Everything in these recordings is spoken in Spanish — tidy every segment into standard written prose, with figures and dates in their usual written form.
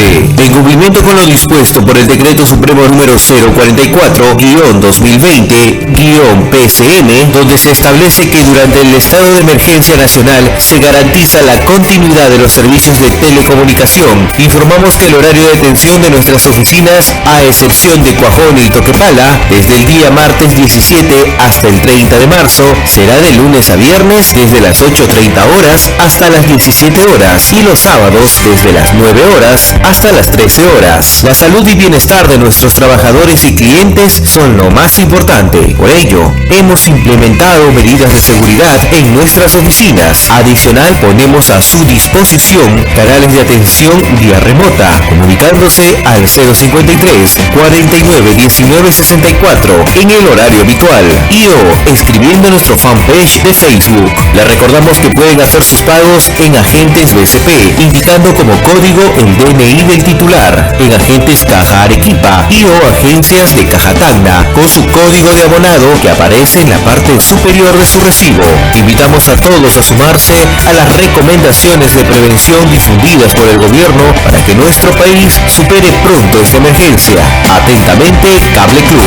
En cumplimiento con lo dispuesto por el Decreto Supremo número 044-2020-PCN, donde se establece que durante el estado de emergencia nacional se garantiza la continuidad de los servicios de telecomunicación, informamos que el horario de atención de nuestras oficinas, a excepción de Cuajón y Toquepala, desde el día martes 17 hasta el 30 de marzo, será de lunes a viernes desde las 8:30 horas hasta las 17 horas y los sábados desde las 9 horas hasta las 13 horas. La salud y bienestar de nuestros trabajadores y clientes son lo más importante. Por ello, hemos implementado medidas de seguridad en nuestras oficinas. Adicional, ponemos a su disposición canales de atención vía remota, comunicándose al 053 49 19 64 en el horario habitual y o escribiendo a nuestro fanpage de Facebook. Les recordamos que pueden hacer sus pagos en Agentes BCP, indicando como código el DNI del titular, en Agentes Caja Arequipa y o agencias de Caja Tacna, con su código de abonado que aparece en la parte superior de su recibo. Invitamos a todos a sumarse a las recomendaciones de prevención difundidas por el gobierno para que nuestro país supere pronto esta emergencia. Atentamente, Cable Club.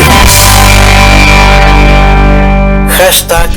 Hashtag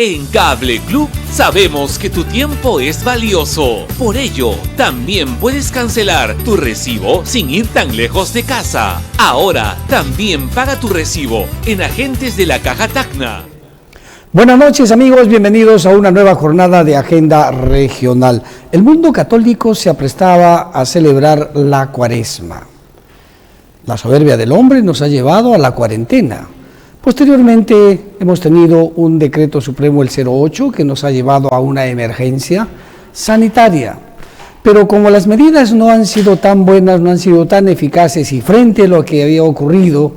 En Cable Club sabemos que tu tiempo es valioso. Por ello, también puedes cancelar tu recibo sin ir tan lejos de casa. Ahora, también paga tu recibo en Agentes de la Caja Tacna. Buenas noches, amigos, bienvenidos a una nueva jornada de Agenda Regional. El mundo católico se aprestaba a celebrar la Cuaresma. La soberbia del hombre nos ha llevado a la cuarentena. Posteriormente hemos tenido un decreto supremo, el 08, que nos ha llevado a una emergencia sanitaria. Pero como las medidas no han sido tan buenas, no han sido tan eficaces, y frente a lo que había ocurrido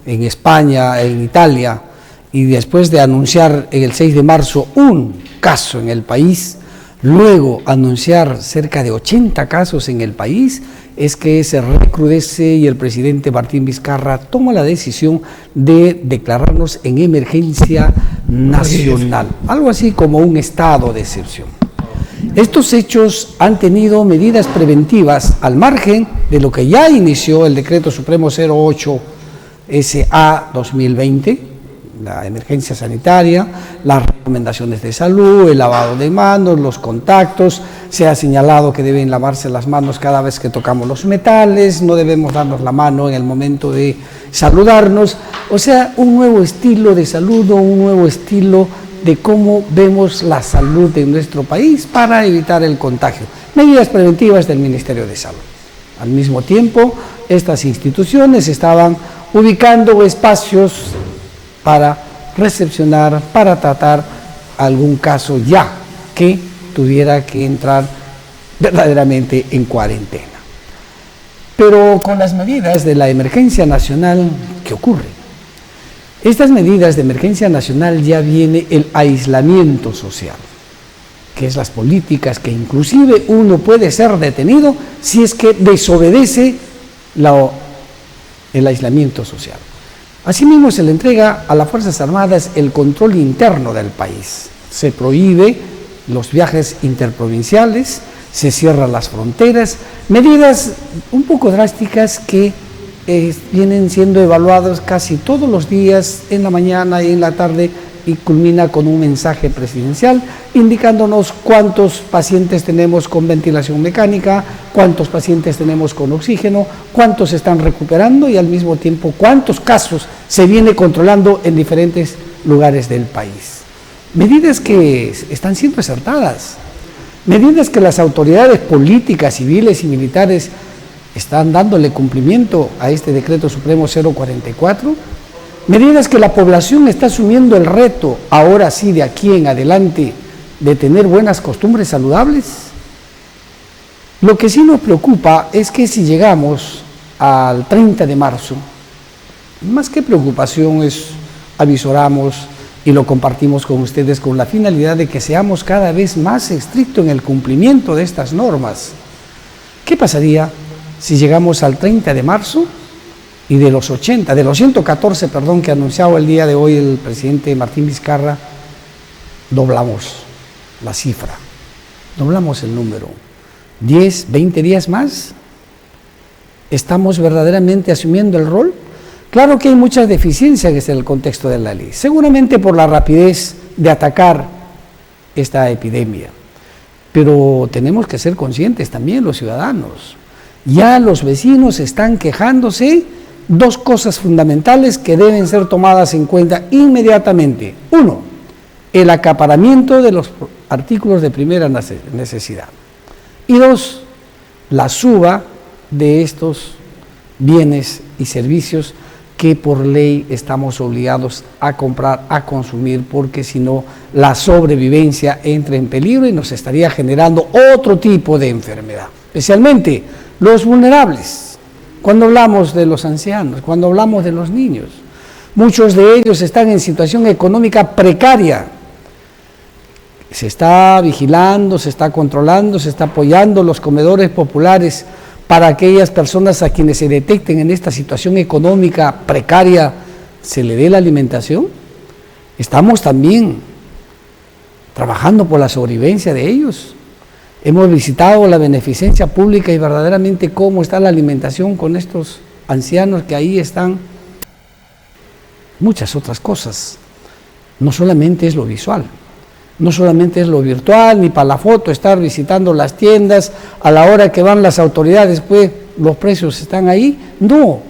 en España, en Italia, y después de anunciar en el 6 de marzo un caso en el país, luego anunciar cerca de 80 casos en el país, es que se recrudece y el presidente Martín Vizcarra toma la decisión de declararnos en emergencia nacional, algo así como un estado de excepción. Estos hechos han tenido medidas preventivas al margen de lo que ya inició el Decreto Supremo 08 SA 2020, la emergencia sanitaria, las recomendaciones de salud, el lavado de manos, los contactos. Se ha señalado que deben lavarse las manos cada vez que tocamos los metales, no debemos darnos la mano en el momento de saludarnos. O sea, un nuevo estilo de saludo, un nuevo estilo de cómo vemos la salud de nuestro país para evitar el contagio. Medidas preventivas del Ministerio de Salud. Al mismo tiempo, estas instituciones estaban ubicando espacios para recepcionar, para tratar algún caso ya que tuviera que entrar verdaderamente en cuarentena. Pero con las medidas de la emergencia nacional, ¿qué ocurre? Estas medidas de emergencia nacional ya viene el aislamiento social, que es las políticas que inclusive uno puede ser detenido si es que desobedece el aislamiento social. Asimismo, se le entrega a las Fuerzas Armadas el control interno del país. Se prohíbe los viajes interprovinciales, se cierran las fronteras, medidas un poco drásticas que vienen siendo evaluadas casi todos los días, en la mañana y en la tarde, y culmina con un mensaje presidencial indicándonos cuántos pacientes tenemos con ventilación mecánica, cuántos pacientes tenemos con oxígeno, cuántos se están recuperando y al mismo tiempo cuántos casos se viene controlando en diferentes lugares del país. Medidas que están siendo acertadas, medidas que las autoridades políticas, civiles y militares están dándole cumplimiento a este decreto supremo 044, medidas que la población está asumiendo el reto, ahora sí, de aquí en adelante, de tener buenas costumbres saludables. Lo que sí nos preocupa es que si llegamos al 30 de marzo, más que preocupación es avisoramos y lo compartimos con ustedes con la finalidad de que seamos cada vez más estrictos en el cumplimiento de estas normas. ¿Qué pasaría si llegamos al 30 de marzo y de los 114, que anunciaba el día de hoy el presidente Martín Vizcarra, doblamos la cifra, doblamos el número, 10, 20 días más? ¿Estamos verdaderamente asumiendo el rol? Claro que hay muchas deficiencias en el contexto de la ley, seguramente por la rapidez de atacar esta epidemia, pero tenemos que ser conscientes también los ciudadanos. Ya los vecinos están quejándose. Dos cosas fundamentales que deben ser tomadas en cuenta inmediatamente. Uno, el acaparamiento de los artículos de primera necesidad. Y dos, la suba de estos bienes y servicios que por ley estamos obligados a comprar, a consumir, porque si no, la sobrevivencia entra en peligro y nos estaría generando otro tipo de enfermedad, especialmente los vulnerables. Cuando hablamos de los ancianos, cuando hablamos de los niños, muchos de ellos están en situación económica precaria. Se está vigilando, se está controlando, se está apoyando los comedores populares para aquellas personas a quienes se detecten en esta situación económica precaria, se le dé la alimentación. Estamos también trabajando por la sobrevivencia de ellos. Hemos visitado la beneficencia pública y verdaderamente cómo está la alimentación con estos ancianos que ahí están. Muchas otras cosas. No solamente es lo visual, no solamente es lo virtual, ni para la foto, estar visitando las tiendas, a la hora que van las autoridades, pues los precios están ahí. No,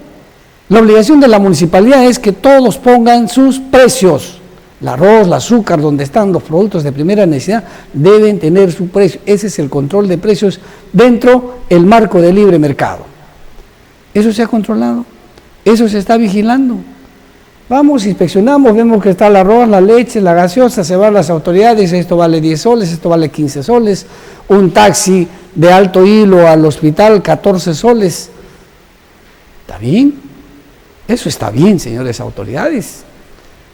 la obligación de la municipalidad es que todos pongan sus precios. El arroz, el azúcar, donde están los productos de primera necesidad, deben tener su precio. Ese es el control de precios dentro del marco del libre mercado. Eso se ha controlado, eso se está vigilando. Vamos, inspeccionamos, vemos que está el arroz, la leche, la gaseosa, se van las autoridades, esto vale 10 soles, esto vale 15 soles, un taxi de alto hilo al hospital, 14 soles. ¿Está bien? Eso está bien, señores autoridades.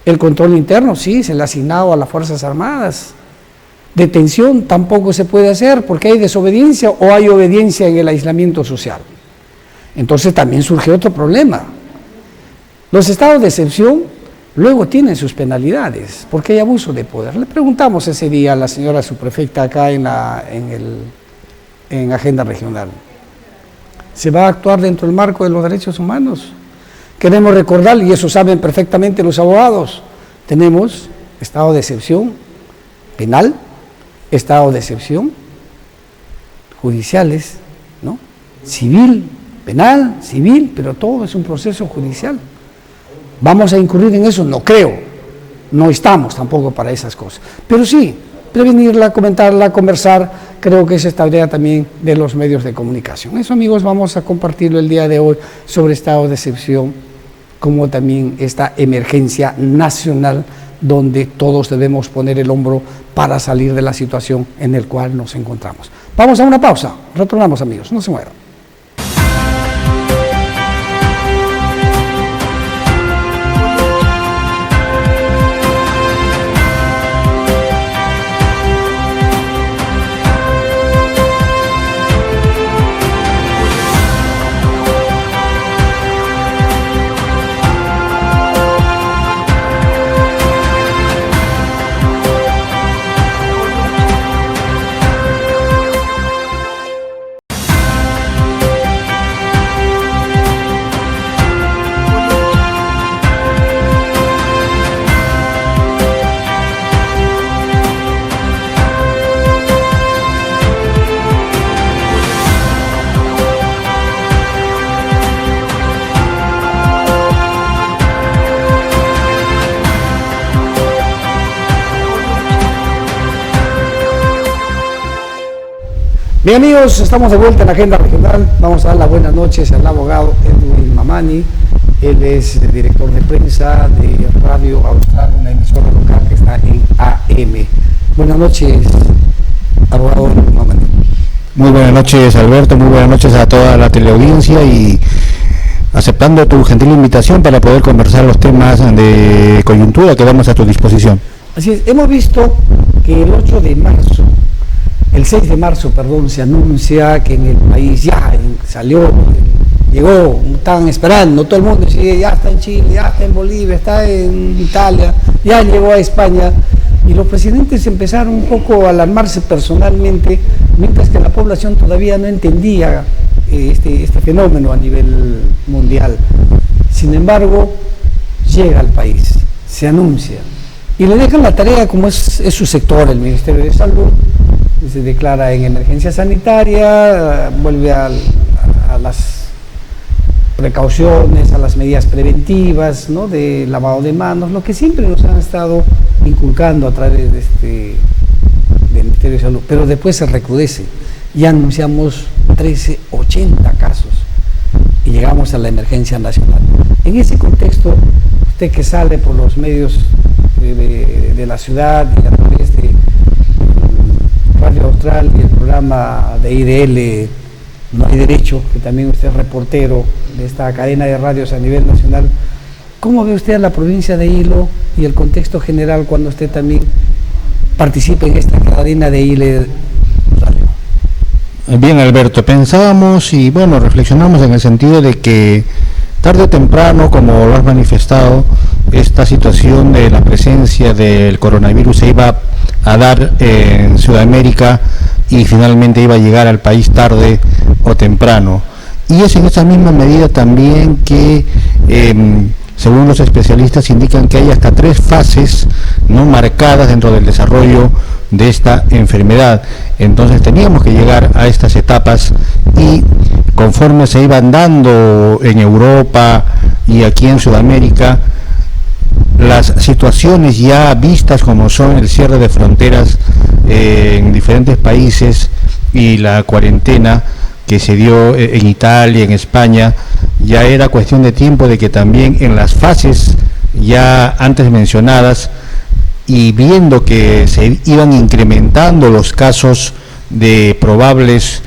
El control interno, sí, se le ha asignado a las Fuerzas Armadas. Detención tampoco se puede hacer porque hay desobediencia o hay obediencia en el aislamiento social. Entonces también surge otro problema. Los estados de excepción luego tienen sus penalidades porque hay abuso de poder. Le preguntamos ese día a la señora subprefecta acá en Agenda Regional. ¿Se va a actuar dentro del marco de los derechos humanos? Queremos recordar, y eso saben perfectamente los abogados, tenemos estado de excepción penal, estado de excepción judiciales, ¿no? Civil, penal, civil, pero todo es un proceso judicial. ¿Vamos a incurrir en eso? No creo, no estamos tampoco para esas cosas, pero sí, prevenirla, comentarla, conversar, creo que esa es tarea también de los medios de comunicación. Eso, amigos, vamos a compartirlo el día de hoy sobre estado de excepción, como también esta emergencia nacional donde todos debemos poner el hombro para salir de la situación en la cual nos encontramos. Vamos a una pausa, retornamos, amigos, no se muevan. Bien amigos, estamos de vuelta en la Agenda Regional. Vamos a dar las buenas noches al abogado Edwin Mamani. Él es el director de prensa de Radio Austral, una emisora local que está en AM. Buenas noches, abogado Edwin Mamani. Muy buenas noches, Alberto, muy buenas noches a toda la teleaudiencia y aceptando tu gentil invitación para poder conversar los temas de coyuntura que damos a tu disposición. Así es, hemos visto que el 6 de marzo, se anuncia que en el país ya llegó, estaban esperando, todo el mundo decía, ya está en Chile, ya está en Bolivia, está en Italia, ya llegó a España, y los presidentes empezaron un poco a alarmarse personalmente, mientras que la población todavía no entendía este fenómeno a nivel mundial. Sin embargo, llega al país, se anuncia, y le dejan la tarea, como es su sector, el Ministerio de Salud, se declara en emergencia sanitaria, vuelve a las precauciones, a las medidas preventivas, ¿no?, de lavado de manos, lo que siempre nos han estado inculcando a través del Ministerio de Salud, pero después se recrudece. Ya anunciamos 80 casos y llegamos a la emergencia nacional. En ese contexto, usted que sale por los medios de la ciudad y a través de Radio Austral y el programa de IDL No Hay Derecho, que también usted es reportero de esta cadena de radios a nivel nacional, ¿cómo ve usted a la provincia de Hilo y el contexto general cuando usted también participa en esta cadena de IDL Radio? Bien, Alberto, pensábamos y reflexionamos en el sentido de que tarde o temprano, como lo has manifestado, esta situación de la presencia del coronavirus se iba a dar en Sudamérica y finalmente iba a llegar al país tarde o temprano. Y es en esa misma medida también que, según los especialistas, indican que hay hasta 3 fases no marcadas dentro del desarrollo de esta enfermedad. Entonces teníamos que llegar a estas etapas y conforme se iban dando en Europa y aquí en Sudamérica, las situaciones ya vistas como son el cierre de fronteras en diferentes países y la cuarentena que se dio en Italia, en España, ya era cuestión de tiempo de que también en las fases ya antes mencionadas y viendo que se iban incrementando los casos de probables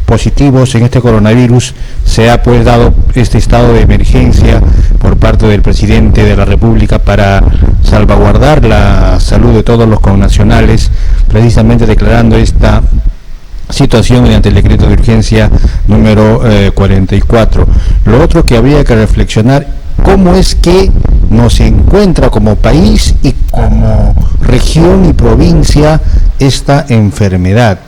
positivos en este coronavirus, se ha pues dado este estado de emergencia por parte del presidente de la República para salvaguardar la salud de todos los connacionales, precisamente declarando esta situación mediante el decreto de urgencia número 44. Lo otro que habría que reflexionar, cómo es que nos encuentra como país y como región y provincia esta enfermedad.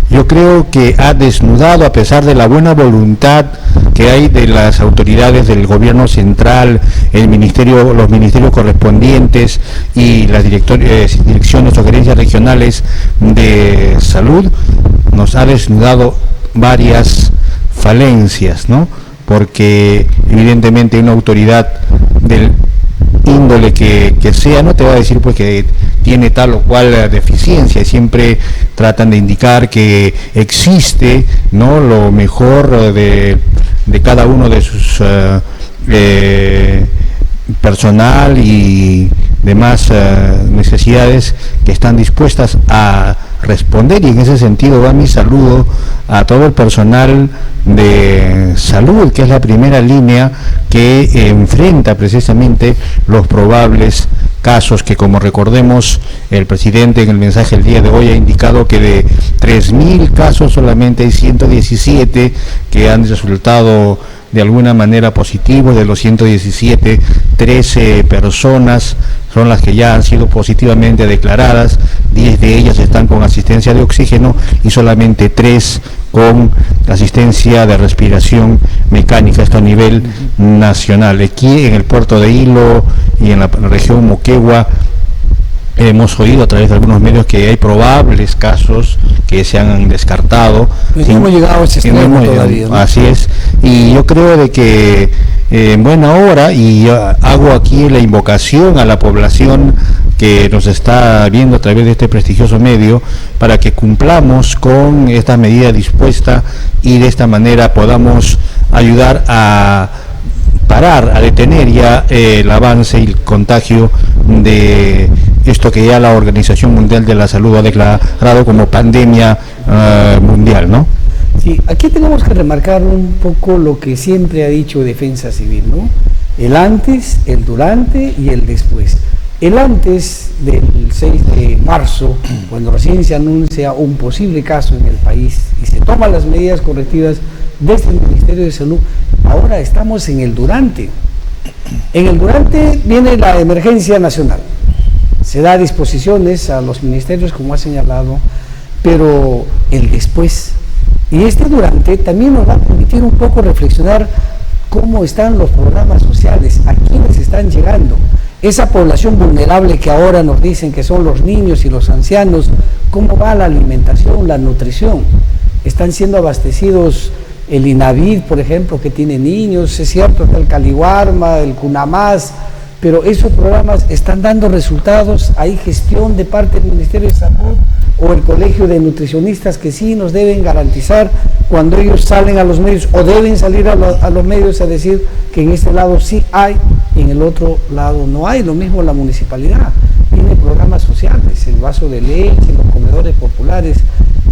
Yo creo que ha desnudado, a pesar de la buena voluntad que hay de las autoridades del gobierno central, los ministerios correspondientes y las direcciones o gerencias regionales de salud, nos ha desnudado varias falencias, ¿no? Porque evidentemente una autoridad del índole que sea, no te va a decir pues que tiene tal o cual deficiencia, siempre tratan de indicar que existe, ¿no?, lo mejor de cada uno de sus personal y demás necesidades que están dispuestas a responder, y en ese sentido va mi saludo a todo el personal de salud, que es la primera línea que enfrenta precisamente los probables casos, que como recordemos el presidente en el mensaje el día de hoy ha indicado que de 3.000 casos solamente hay 117 que han resultado de alguna manera positivos. De los 117, 13 personas son las que ya han sido positivamente declaradas, 10 de ellas están con asistencia de oxígeno y solamente 3 con asistencia de respiración mecánica, esto a nivel nacional. Aquí en el puerto de Hilo y en la región Moquegua hemos oído a través de algunos medios que hay probables casos que se han descartado. No hemos llegado a ese extremo todavía, ¿no? Así es, y yo creo de que en buena hora, y hago aquí la invocación a la población que nos está viendo a través de este prestigioso medio, para que cumplamos con esta medida dispuesta y de esta manera podamos ayudar a parar, a detener ya el avance y el contagio de esto que ya la Organización Mundial de la Salud ha declarado como pandemia mundial, ¿no? Sí, aquí tenemos que remarcar un poco lo que siempre ha dicho Defensa Civil, ¿no? El antes, el durante y el después. El antes del 6 de marzo, cuando recién se anuncia un posible caso en el país y se toman las medidas correctivas desde el Ministerio de Salud, ahora estamos en el durante. En el durante viene la emergencia nacional. Se da disposiciones a los ministerios, como ha señalado, pero el después. Y este durante también nos va a permitir un poco reflexionar cómo están los programas sociales, a quiénes están llegando. Esa población vulnerable que ahora nos dicen que son los niños y los ancianos, ¿cómo va la alimentación, la nutrición? Están siendo abastecidos el INAVID, por ejemplo, que tiene niños, es cierto, está el Caliwarma, el CUNAMAS, pero esos programas están dando resultados. Hay gestión de parte del Ministerio de Salud o el Colegio de Nutricionistas que sí nos deben garantizar cuando ellos salen a los medios o deben salir a los medios a decir que en este lado sí hay y en el otro lado no hay. Lo mismo la municipalidad tiene programas sociales, el vaso de leche, los comedores populares.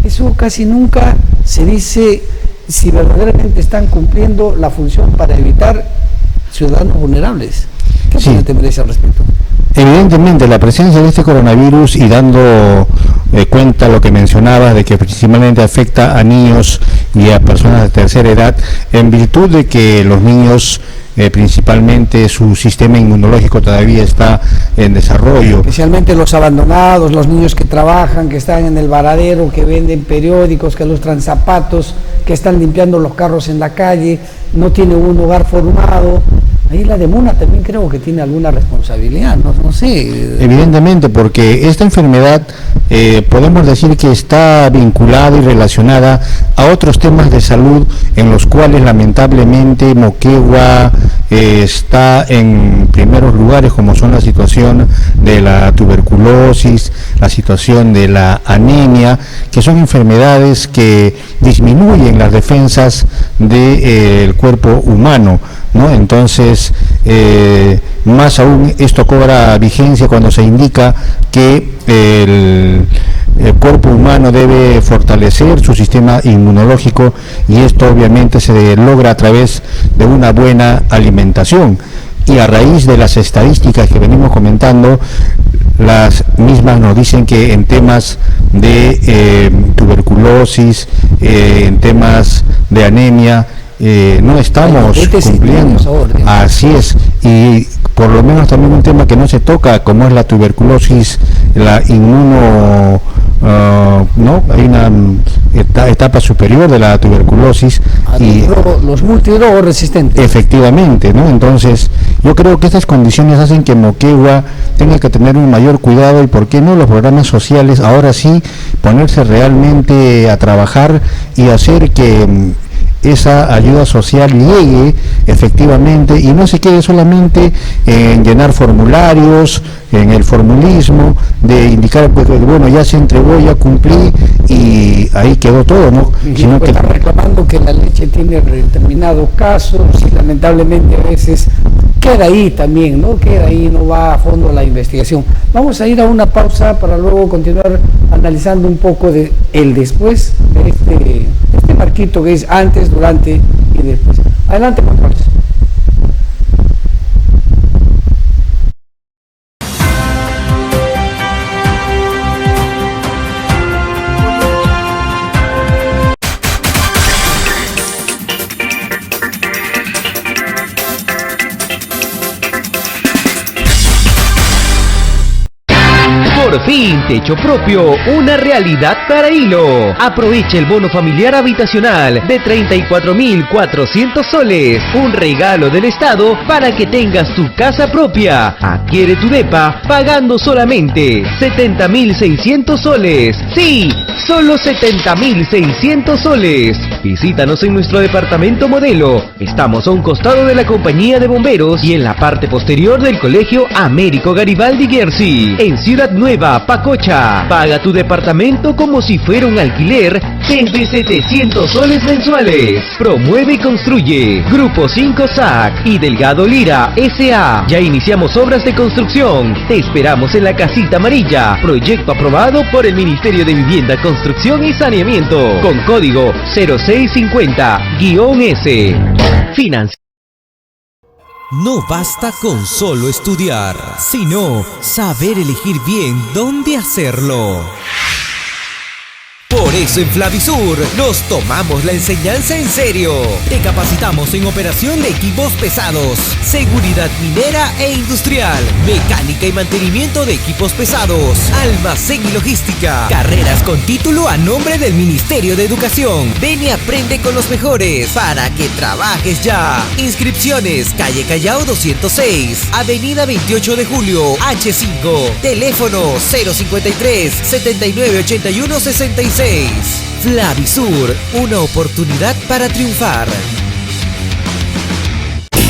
Eso casi nunca se dice si verdaderamente están cumpliendo la función para evitar ciudadanos vulnerables. ¿Qué opinión te merece al respecto? Evidentemente, la presencia de este coronavirus y dando cuenta lo que mencionabas de que principalmente afecta a niños y a personas de tercera edad, en virtud de que los niños principalmente su sistema inmunológico todavía está en desarrollo. Especialmente los abandonados, los niños que trabajan, que están en el varadero, que venden periódicos, que lustran zapatos, que están limpiando los carros en la calle, no tienen un hogar formado. Ahí la DEMUNA también creo que tiene alguna responsabilidad, no sé. Evidentemente, porque esta enfermedad podemos decir que está vinculada y relacionada a otros temas de salud en los cuales lamentablemente Moquegua está en primeros lugares, como son la situación de la tuberculosis, la situación de la anemia, que son enfermedades que disminuyen las defensas del cuerpo humano, ¿no? Entonces, más aún esto cobra vigencia cuando se indica que el cuerpo humano debe fortalecer su sistema inmunológico, y esto obviamente se logra a través de una buena alimentación. Y a raíz de las estadísticas que venimos comentando, las mismas nos dicen que en temas de tuberculosis, en temas de anemia, no estamos cumpliendo. Así es, y por lo menos también un tema que no se toca, como es la tuberculosis, la inmuno, no, hay una etapa superior de la tuberculosis y los multidrogos resistentes. Efectivamente, ¿no? Entonces, yo creo que estas condiciones hacen que Moquegua tenga que tener un mayor cuidado, y por qué no los programas sociales ahora sí ponerse realmente a trabajar y hacer que esa ayuda social llegue efectivamente y no se quede solamente en llenar formularios, en el formulismo de indicar, pues, bueno, ya se entregó, ya cumplí y ahí quedó todo, ¿no? Sino que está reclamando que la leche tiene determinados casos y lamentablemente a veces queda ahí también, ¿no? Queda ahí, no va a fondo la investigación. Vamos a ir a una pausa para luego continuar analizando un poco de el después de este marquito que es antes, durante y después. Adelante, controles. Por fin fin, techo propio, una realidad para Hilo. Aprovecha el bono familiar habitacional de 34.400 soles, un regalo del Estado para que tengas tu casa propia. Adquiere tu depa pagando solamente 70.600 soles. Sí, solo 70.600 soles. Visítanos en nuestro departamento modelo. Estamos a un costado de la compañía de bomberos y en la parte posterior del colegio Américo Garibaldi Guerci, en Ciudad Nueva, Pacocha. Paga tu departamento como si fuera un alquiler desde 700 soles mensuales. Promueve y construye Grupo 5 SAC y Delgado Lira S.A. Ya iniciamos obras de construcción. Te esperamos en la Casita Amarilla. Proyecto aprobado por el Ministerio de Vivienda, Construcción y Saneamiento. Con código 0650-S. Financiamiento. No basta con solo estudiar, sino saber elegir bien dónde hacerlo. Por eso en Flavisur nos tomamos la enseñanza en serio. Te capacitamos en operación de equipos pesados, seguridad minera e industrial, mecánica y mantenimiento de equipos pesados, almacén y logística. Carreras con título a nombre del Ministerio de Educación. Ven y aprende con los mejores para que trabajes ya. Inscripciones: calle Callao 206, avenida 28 de julio, H5. Teléfono 053 7981 66. Flavisur, una oportunidad para triunfar.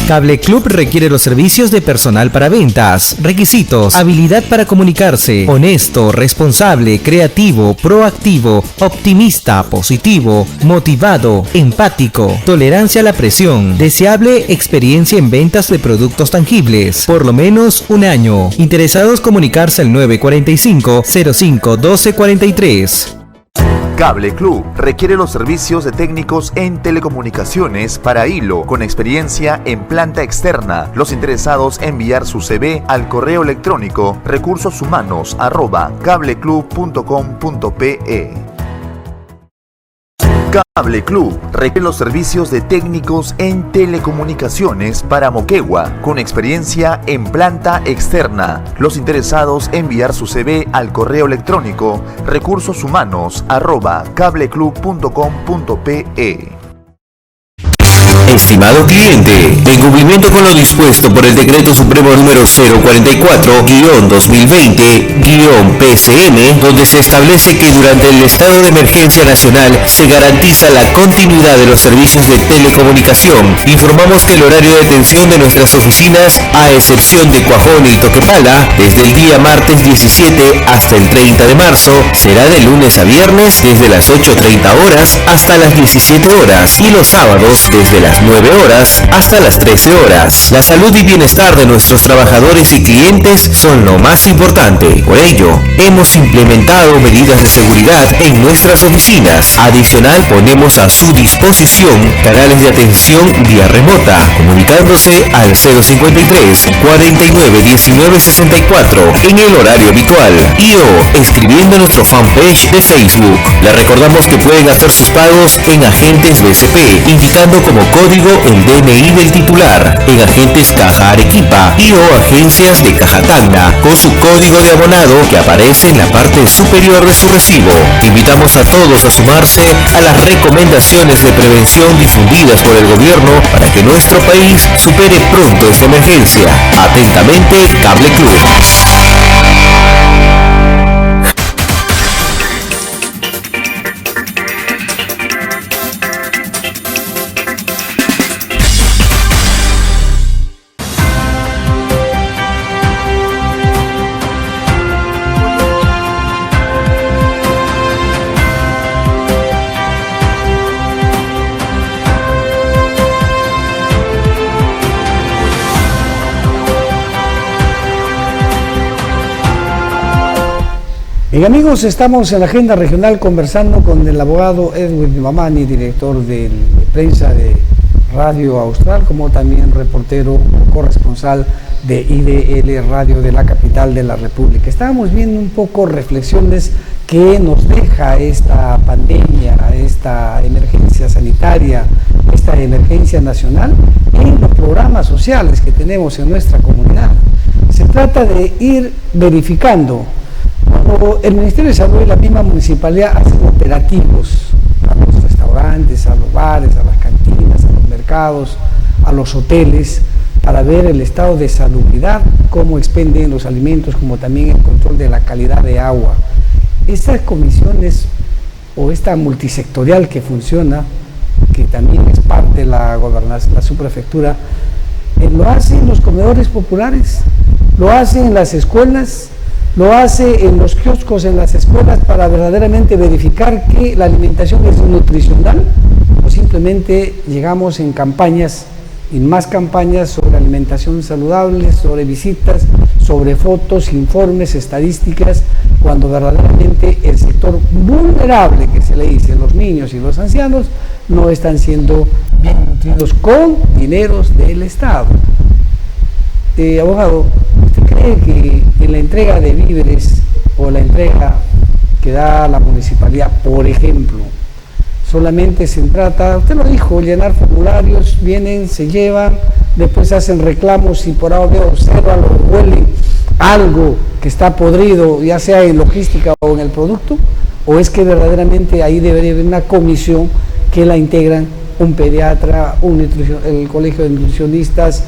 Cable Club requiere los servicios de personal para ventas. Requisitos: habilidad para comunicarse, honesto, responsable, creativo, proactivo, optimista, positivo, motivado, empático, tolerancia a la presión, deseable experiencia en ventas de productos tangibles, por lo menos un año. Interesados comunicarse al 945-05-1243. Cable Club requiere los servicios de técnicos en telecomunicaciones para Hilo con experiencia en planta externa. Los interesados enviar su CV al correo electrónico recursosumanos@cableclub.com.pe. Cable Club requiere los servicios de técnicos en telecomunicaciones para Moquegua con experiencia en planta externa. Los interesados enviar su CV al correo electrónico recursosumanos@cableclub.com.pe. Estimado cliente, en cumplimiento con lo dispuesto por el Decreto Supremo número 044-2020-PCM, donde se establece que durante el estado de emergencia nacional se garantiza la continuidad de los servicios de telecomunicación, informamos que el horario de atención de nuestras oficinas, a excepción de Cuajón y Toquepala, desde el día martes 17 hasta el 30 de marzo, será de lunes a viernes desde las 8:30 horas hasta las 17 horas y los sábados desde las 9 horas hasta las 13 horas. La salud y bienestar de nuestros trabajadores y clientes son lo más importante. Por ello, hemos implementado medidas de seguridad en nuestras oficinas. Adicional, ponemos a su disposición canales de atención vía remota, comunicándose al 053 49 19 64 en el horario habitual y o escribiendo en nuestro fanpage de Facebook. Les recordamos que pueden hacer sus pagos en agentes BCP, indicando como código el DNI del titular, en agentes Caja Arequipa y o agencias de Caja Tacna, con su código de abonado que aparece en la parte superior de su recibo. Invitamos a todos a sumarse a las recomendaciones de prevención difundidas por el gobierno para que nuestro país supere pronto esta emergencia. Atentamente, Cable Club. Bien amigos, estamos en la agenda regional conversando con el abogado Edwin Mamani, director de prensa de Radio Austral, como también reportero corresponsal de IDL Radio de la capital de la República. Estábamos viendo un poco reflexiones que nos deja esta pandemia, esta emergencia sanitaria, esta emergencia nacional en los programas sociales que tenemos en nuestra comunidad. Se trata de ir verificando Cuando el Ministerio de Salud y la misma municipalidad hacen operativos a los restaurantes, a los bares, a las cantinas, a los mercados, a los hoteles, para ver el estado de salubridad, cómo expenden los alimentos, como también el control de la calidad de agua. Estas comisiones o esta multisectorial que funciona, que también es parte de la gobernación, la subprefectura, lo hacen los comedores populares, lo hacen en las escuelas, lo hace en los kioscos en las escuelas para verdaderamente verificar que la alimentación es nutricional, o simplemente llegamos en campañas y más campañas sobre alimentación saludable, sobre visitas, sobre fotos, informes, estadísticas, cuando verdaderamente el sector vulnerable que se le dice, los niños y los ancianos, no están siendo bien nutridos con dineros del Estado. Abogado, ¿usted cree que en la entrega de víveres o la entrega que da la municipalidad, por ejemplo, solamente se trata, usted lo dijo, llenar formularios, vienen, se llevan, después hacen reclamos y por ahora observan o huelen algo que está podrido, ya sea en logística o en el producto? ¿O es que verdaderamente ahí debería haber una comisión que la integran un pediatra, el colegio de nutricionistas,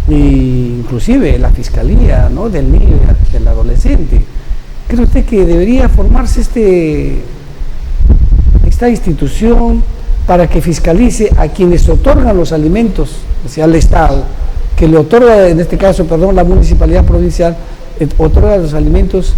e inclusive la fiscalía, ¿no?, del niño, del adolescente? ¿Cree usted que debería formarse esta institución para que fiscalice a quienes otorgan los alimentos, o sea, al Estado, que le otorga, en este caso, la municipalidad provincial, otorga los alimentos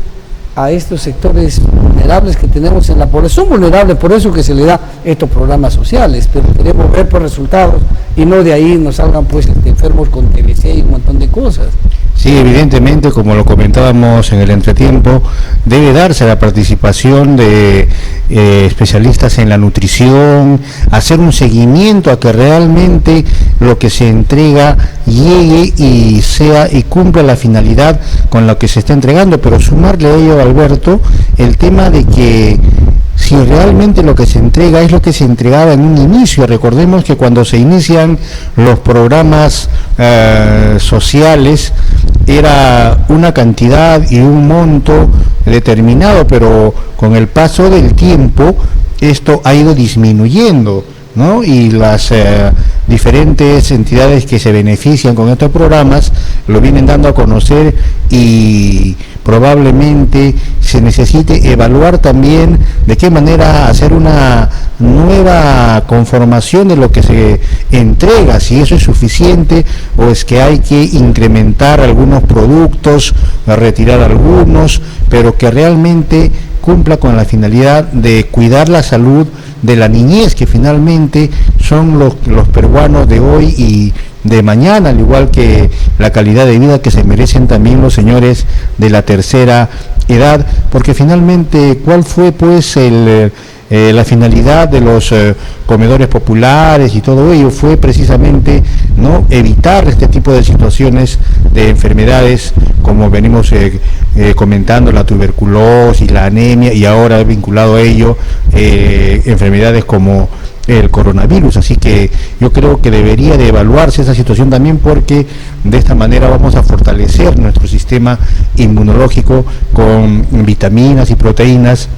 a estos sectores vulnerables que tenemos en la población? Son vulnerables, por eso que se le da estos programas sociales, pero queremos ver por resultados y no de ahí nos salgan pues enfermos con TBC y un montón de cosas. Sí, evidentemente, como lo comentábamos en el entretiempo, debe darse la participación de especialistas en la nutrición, hacer un seguimiento a que realmente lo que se entrega llegue y sea y cumpla la finalidad con la que se está entregando, pero sumarle a ello, Alberto, el tema de que si realmente lo que se entrega es lo que se entregaba en un inicio. Recordemos que cuando se inician los programas sociales era una cantidad y un monto determinado, pero con el paso del tiempo esto ha ido disminuyendo, ¿no? Y las diferentes entidades que se benefician con estos programas lo vienen dando a conocer, y probablemente se necesite evaluar también de qué manera hacer una nueva conformación de lo que se entrega, si eso es suficiente o es que hay que incrementar algunos productos, retirar algunos, pero que realmente cumpla con la finalidad de cuidar la salud de la niñez, que finalmente son los peruanos de hoy y de mañana, al igual que la calidad de vida que se merecen también los señores de la tercera edad, porque finalmente, ¿cuál fue pues la finalidad de los comedores populares y todo ello? Fue precisamente, ¿no?, evitar este tipo de situaciones de enfermedades, como venimos comentando, la tuberculosis, la anemia, y ahora vinculado a ello enfermedades como el coronavirus. Así que yo creo que debería de evaluarse esa situación también, porque de esta manera vamos a fortalecer nuestro sistema inmunológico con vitaminas y proteínas,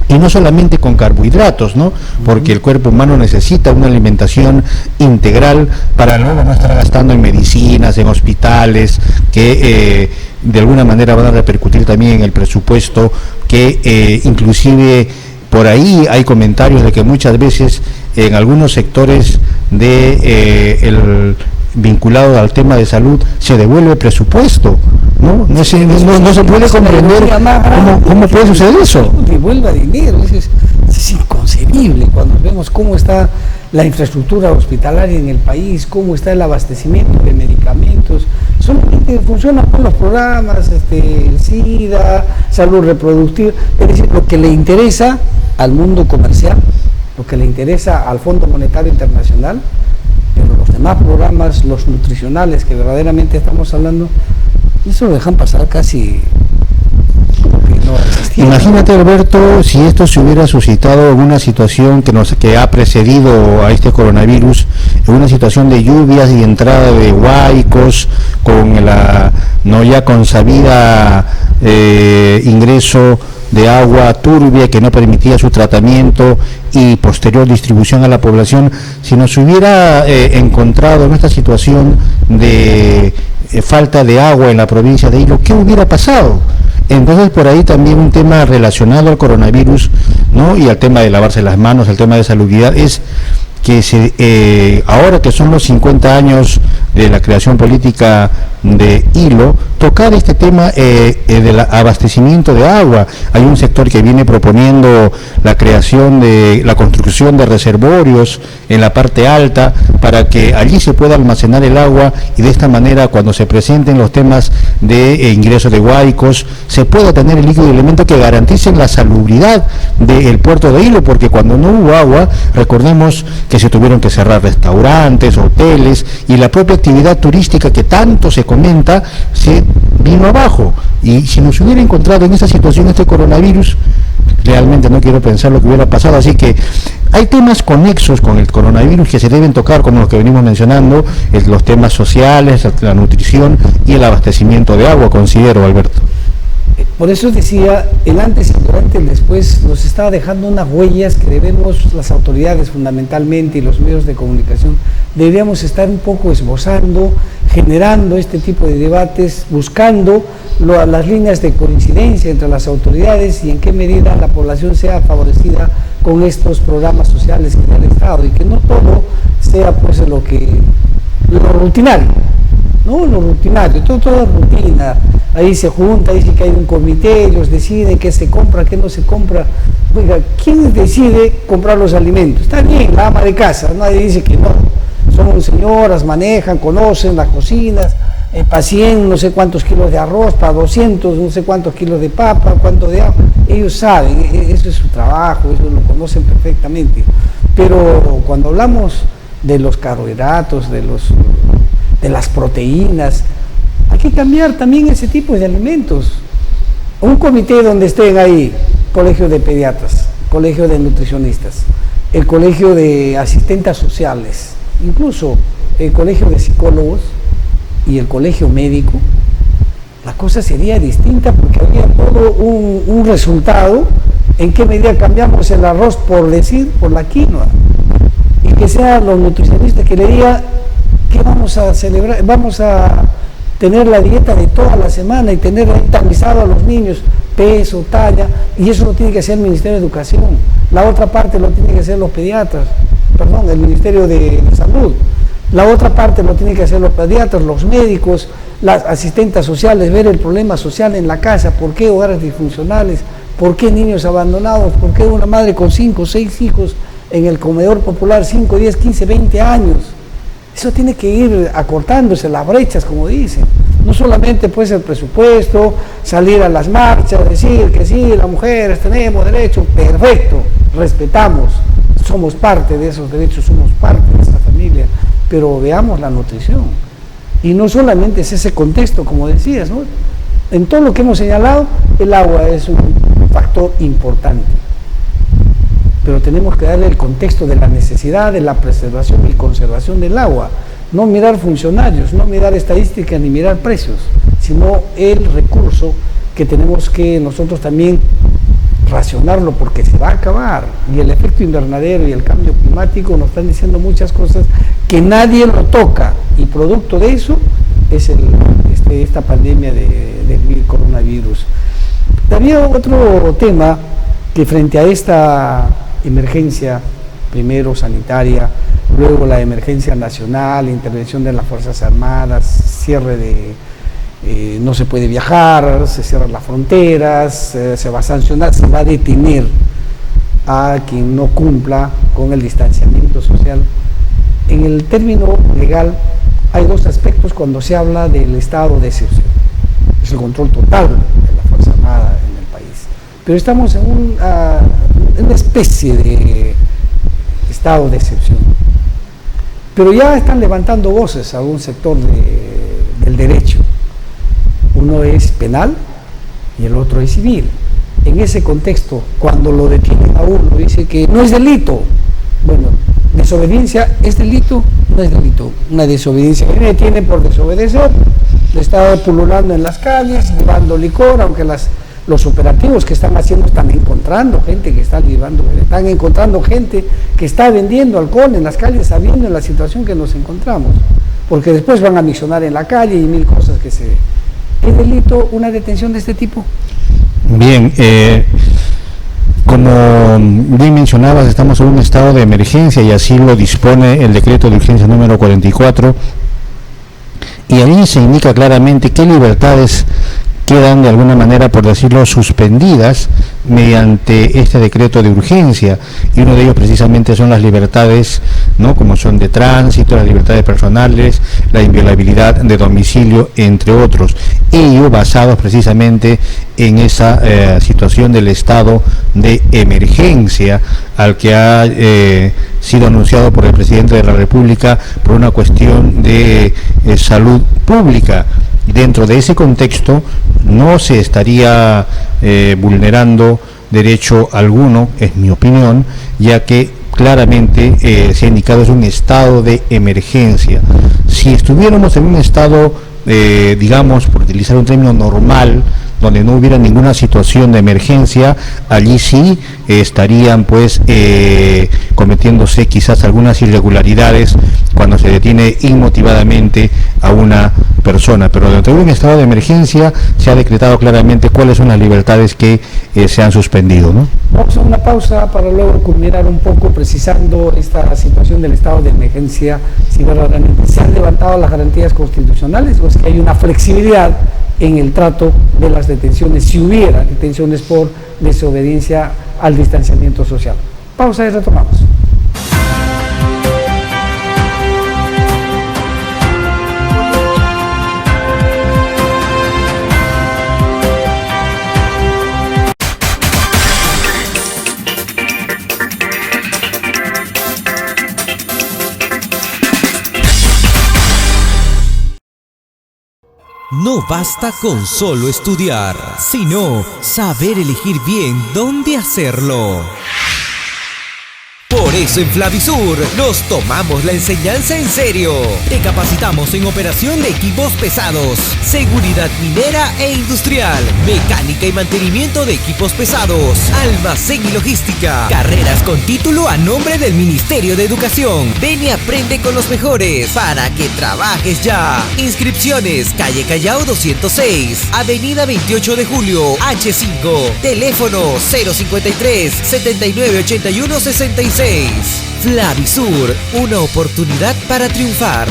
y no solamente con carbohidratos, ¿no?, porque el cuerpo humano necesita una alimentación integral para luego no estar gastando en medicinas, en hospitales, que de alguna manera van a repercutir también en el presupuesto, que inclusive por ahí hay comentarios de que muchas veces en algunos sectores vinculado al tema de salud se devuelve presupuesto, ¿no? No se puede comprender cómo puede suceder eso. Devuelva dinero, es inconcebible cuando vemos cómo está la infraestructura hospitalaria en el país, cómo está el abastecimiento de medicamentos. Solamente funcionan con los programas, el SIDA, salud reproductiva, es decir, lo que le interesa al mundo comercial, lo que le interesa al Fondo Monetario Internacional, pero los demás programas, los nutricionales que verdaderamente estamos hablando, eso lo dejan pasar casi como que no existía. Imagínate, Alberto, si esto se hubiera suscitado en una situación que ha precedido a este coronavirus, en una situación de lluvias y entrada de huaicos, con la no ya consabida ingreso de agua turbia que no permitía su tratamiento y posterior distribución a la población. Si nos hubiera encontrado en esta situación de falta de agua en la provincia de Hilo, ¿qué hubiera pasado? Entonces, por ahí también un tema relacionado al coronavirus, ¿no?, y al tema de lavarse las manos, al tema de salubridad, es que ahora que son los 50 años de la creación política de Hilo, tocar este tema del abastecimiento de agua. Hay un sector que viene proponiendo la creación de la construcción de reservorios en la parte alta para que allí se pueda almacenar el agua y de esta manera, cuando se presenten los temas de ingreso de huaicos, se pueda tener el líquido de elementos que garanticen la salubridad del puerto de Hilo, porque cuando no hubo agua, recordemos que se tuvieron que cerrar restaurantes, hoteles, y la propia actividad turística que tanto se comenta se vino abajo. Y si nos hubiera encontrado en esta situación este coronavirus, realmente no quiero pensar lo que hubiera pasado. Así que hay temas conexos con el coronavirus que se deben tocar, como los que venimos mencionando, los temas sociales, la nutrición y el abastecimiento de agua, considero, Alberto. Por eso decía, el antes, el durante, el después nos está dejando unas huellas que debemos, las autoridades fundamentalmente y los medios de comunicación, deberíamos estar un poco esbozando, generando este tipo de debates, buscando las líneas de coincidencia entre las autoridades y en qué medida la población sea favorecida con estos programas sociales que da el Estado, y que no todo sea pues lo rutinario, ¿no? Lo rutinario, todo es rutina. Ahí se junta, dice que hay un comité, ellos deciden qué se compra, qué no se compra. Oiga, ¿quién decide comprar los alimentos? Está bien, la ama de casa, nadie dice que no. Son señoras, manejan, conocen las cocinas, para 100 no sé cuántos kilos de arroz, para 200 no sé cuántos kilos de papa, cuánto de agua. Ellos saben, eso es su trabajo, eso lo conocen perfectamente. Pero cuando hablamos de los carbohidratos, de las proteínas, hay que cambiar también ese tipo de alimentos. Un comité donde estén ahí colegio de pediatras, colegio de nutricionistas, el colegio de asistentes sociales, incluso el colegio de psicólogos y el colegio médico, la cosa sería distinta, porque habría todo un resultado. En qué medida cambiamos el arroz por la quinoa, y que sean los nutricionistas que le digan que vamos a celebrar, vamos a tener la dieta de toda la semana y tener tamizado a los niños, peso, talla, y eso lo tiene que hacer el Ministerio de Educación. La otra parte lo tiene que hacer los pediatras, el Ministerio de Salud. La otra parte lo tienen que hacer los pediatras, los médicos, las asistentes sociales, ver el problema social en la casa, por qué hogares disfuncionales, por qué niños abandonados, por qué una madre con 5 o 6 hijos en el comedor popular, 5, 10, 15, 20 años. Eso tiene que ir acortándose las brechas, como dicen. No solamente pues el presupuesto, salir a las marchas, decir que sí, las mujeres tenemos derecho, perfecto, respetamos, somos parte de esos derechos, somos parte de esta familia, pero veamos la nutrición. Y no solamente es ese contexto, como decías, ¿no? En todo lo que hemos señalado, el agua es un factor importante. Pero tenemos que darle el contexto de la necesidad de la preservación y conservación del agua. No mirar funcionarios, no mirar estadísticas ni mirar precios, sino el recurso que tenemos que nosotros también racionarlo, porque se va a acabar. Y el efecto invernadero y el cambio climático nos están diciendo muchas cosas que nadie lo toca, y producto de eso es esta pandemia del coronavirus. Había otro tema que frente a esta emergencia, primero sanitaria, luego la emergencia nacional, intervención de las Fuerzas Armadas, cierre de no se puede viajar, se cierran las fronteras, se va a sancionar, se va a detener a quien no cumpla con el distanciamiento social. En el término legal hay dos aspectos cuando se habla del estado de excepción. Es el control total de la Fuerza Armada en el país. Pero estamos en una especie de estado de excepción. Pero ya están levantando voces a un sector del derecho. Uno es penal y el otro es civil. En ese contexto, cuando lo detienen a uno, dice que no es delito. Bueno, desobediencia es delito, No es delito, una desobediencia. Me detiene por desobedecer, le estaba pululando en las calles, llevando licor, aunque los operativos que están haciendo están encontrando gente que está llevando, están encontrando gente que está vendiendo alcohol en las calles, sabiendo en la situación que nos encontramos, porque después van a misionar en la calle y mil cosas que se ven. ¿Es delito una detención de este tipo? Bien, como bien mencionabas, estamos en un estado de emergencia y así lo dispone el decreto de urgencia número 44, y ahí se indica claramente qué libertades quedan de alguna manera, por decirlo, suspendidas mediante este decreto de urgencia, y uno de ellos precisamente son las libertades, ¿no?, como son de tránsito, las libertades personales, la inviolabilidad de domicilio, entre otros, ello basados precisamente en esa situación del estado de emergencia al que ha sido anunciado por el presidente de la República por una cuestión de salud pública. Dentro de ese contexto no se estaría vulnerando derecho alguno, es mi opinión, ya que claramente se ha indicado es un estado de emergencia. Si estuviéramos en un estado, digamos, por utilizar un término normal, donde no hubiera ninguna situación de emergencia, allí sí estarían pues cometiéndose quizás algunas irregularidades cuando se detiene inmotivadamente a una persona, pero dentro de un estado de emergencia se ha decretado claramente cuáles son las libertades que se han suspendido, ¿no? Vamos a una pausa para luego culminar un poco precisando esta situación del estado de emergencia, si verdaderamente se han levantado las garantías constitucionales o es que hay una flexibilidad en el trato de las detenciones, si hubiera detenciones por desobediencia al distanciamiento social. Pausa y retomamos. No basta con solo estudiar, sino saber elegir bien dónde hacerlo. Por eso en Flavisur nos tomamos la enseñanza en serio. Te capacitamos en operación de equipos pesados, seguridad minera e industrial, mecánica y mantenimiento de equipos pesados, almacén y logística. Carreras con título a nombre del Ministerio de Educación. Ven y aprende con los mejores para que trabajes ya. Inscripciones: calle Callao 206, avenida 28 de julio, H5. Teléfono 053 7981 66. Flavisur, una oportunidad para triunfar.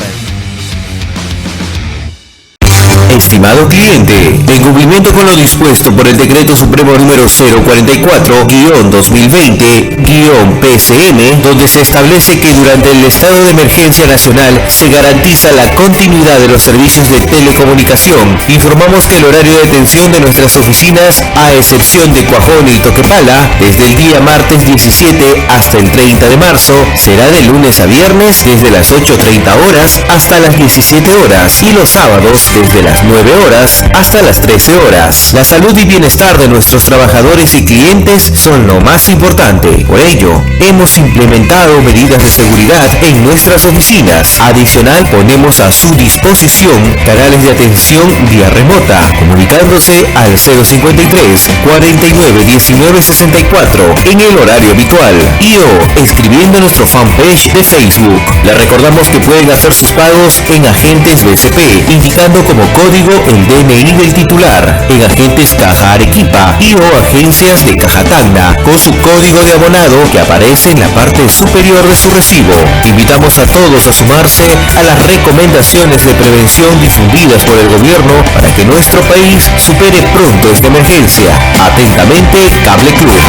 Estimado cliente, en cumplimiento con lo dispuesto por el Decreto Supremo número 044-2020-PCN, donde se establece que durante el estado de emergencia nacional se garantiza la continuidad de los servicios de telecomunicación, informamos que el horario de atención de nuestras oficinas, a excepción de Cuajón y Toquepala, desde el día martes 17 hasta el 30 de marzo, será de lunes a viernes desde las 8:30 horas hasta las 17 horas y los sábados desde las 9 horas hasta las 13 horas. La salud y bienestar de nuestros trabajadores y clientes son lo más importante. Por ello, hemos implementado medidas de seguridad en nuestras oficinas. Adicional, ponemos a su disposición canales de atención vía remota, comunicándose al 053 49 19 64 en el horario habitual y o escribiendo a nuestro fanpage de Facebook. Les recordamos que pueden hacer sus pagos en agentes BCP, indicando como código el DNI del titular, en agentes Caja Arequipa y o agencias de Caja Tacna, con su código de abonado que aparece en la parte superior de su recibo. Invitamos a todos a sumarse a las recomendaciones de prevención difundidas por el gobierno para que nuestro país supere pronto esta emergencia. Atentamente, Cable Club.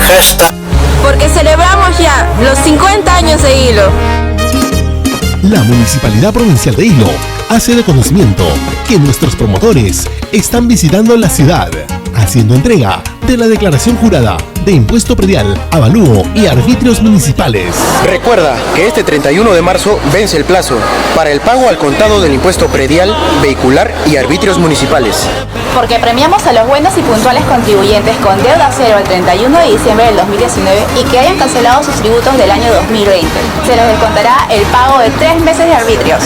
Hashtag. Porque celebramos ya los 50 años de Hilo. La Municipalidad Provincial de Hilo hace de conocimiento que nuestros promotores están visitando la ciudad, haciendo entrega de la declaración jurada de impuesto predial, avalúo y arbitrios municipales. Recuerda que este 31 de marzo vence el plazo para el pago al contado del impuesto predial, vehicular y arbitrios municipales. Porque premiamos a los buenos y puntuales contribuyentes con deuda cero al 31 de diciembre del 2019 y que hayan cancelado sus tributos del año 2020. Se les descontará el pago de 3 meses de arbitrios.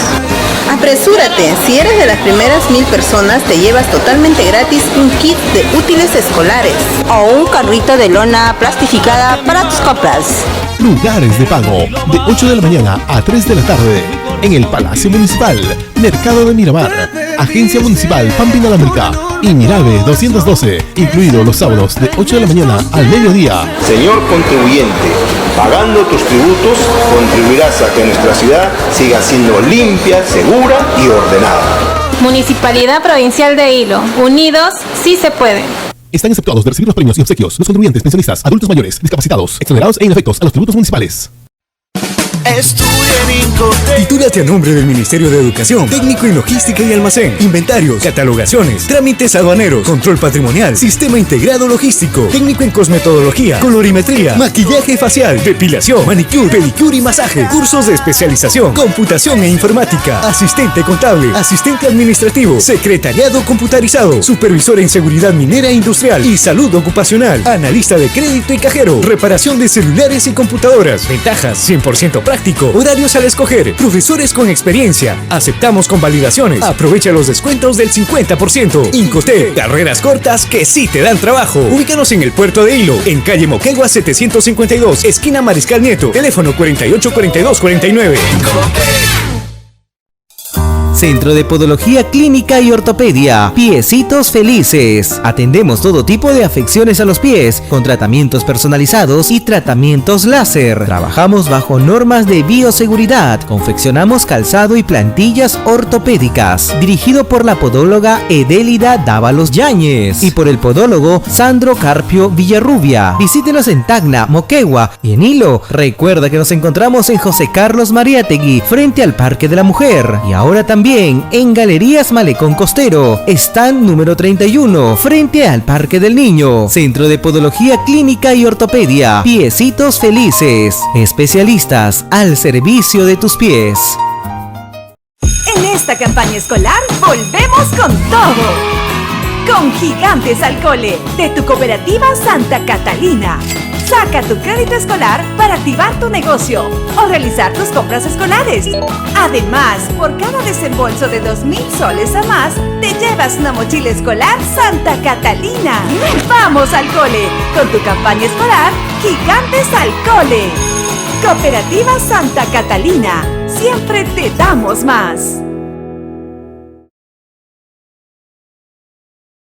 Apresúrate, si eres de las primeras 1000 personas te llevas totalmente gratis un kit de útiles escolares O un carrito de lona plastificada para tus compras. Lugares de pago, de 8 de la mañana a 3 de la tarde, en el Palacio Municipal, Mercado de Miramar, Agencia Municipal Pampina La Merca y Mirave 212, incluido los sábados de 8 de la mañana al mediodía. Señor contribuyente, pagando tus tributos contribuirás a que nuestra ciudad siga siendo limpia, segura y ordenada. Municipalidad Provincial de Hilo. Unidos, sí se puede. Están exceptuados de recibir los premios y obsequios los contribuyentes, pensionistas, adultos mayores, discapacitados, exonerados e inefectos a los tributos municipales. Estudia en Incotec. Titúlate a nombre del Ministerio de Educación, Técnico en Logística y Almacén, Inventarios, Catalogaciones, Trámites Aduaneros, Control Patrimonial, Sistema Integrado Logístico, Técnico en Cosmetología, Colorimetría, Maquillaje Facial, Depilación, Manicure, Pedicure y Masaje, Cursos de Especialización, Computación e Informática, Asistente Contable, Asistente Administrativo, Secretariado Computarizado, Supervisor en Seguridad Minera e Industrial y Salud Ocupacional, Analista de Crédito y Cajero, Reparación de Celulares y Computadoras, Ventajas 100% práctico, horarios al escoger, profesores con experiencia, aceptamos con validaciones, aprovecha los descuentos del 50%. Incotec, carreras cortas que sí te dan trabajo. Ubícanos en el Puerto de Hilo, en calle Moquegua 752, esquina Mariscal Nieto, teléfono 484249. Centro de Podología Clínica y Ortopedia, Piecitos Felices. Atendemos todo tipo de afecciones a los pies, con tratamientos personalizados y tratamientos láser. Trabajamos bajo normas de bioseguridad. Confeccionamos calzado y plantillas ortopédicas. Dirigido por la podóloga Edélida Dávalos Yáñez y por el podólogo Sandro Carpio Villarrubia. Visítenos en Tacna, Moquegua y en Hilo. Recuerda que nos encontramos en José Carlos Mariátegui, frente al Parque de la Mujer. Y ahora también en Galerías Malecón Costero, stand número 31, frente al Parque del Niño. Centro de Podología Clínica y Ortopedia, Piecitos Felices. Especialistas al servicio de tus pies. En esta campaña escolar volvemos con todo. Con Gigantes al Cole, de tu cooperativa Santa Catalina. Saca tu crédito escolar para activar tu negocio o realizar tus compras escolares. Además, por cada desembolso de 2,000 soles a más, te llevas una mochila escolar Santa Catalina. ¡Vamos al cole! Con tu campaña escolar, Gigantes al Cole. Cooperativa Santa Catalina. Siempre te damos más.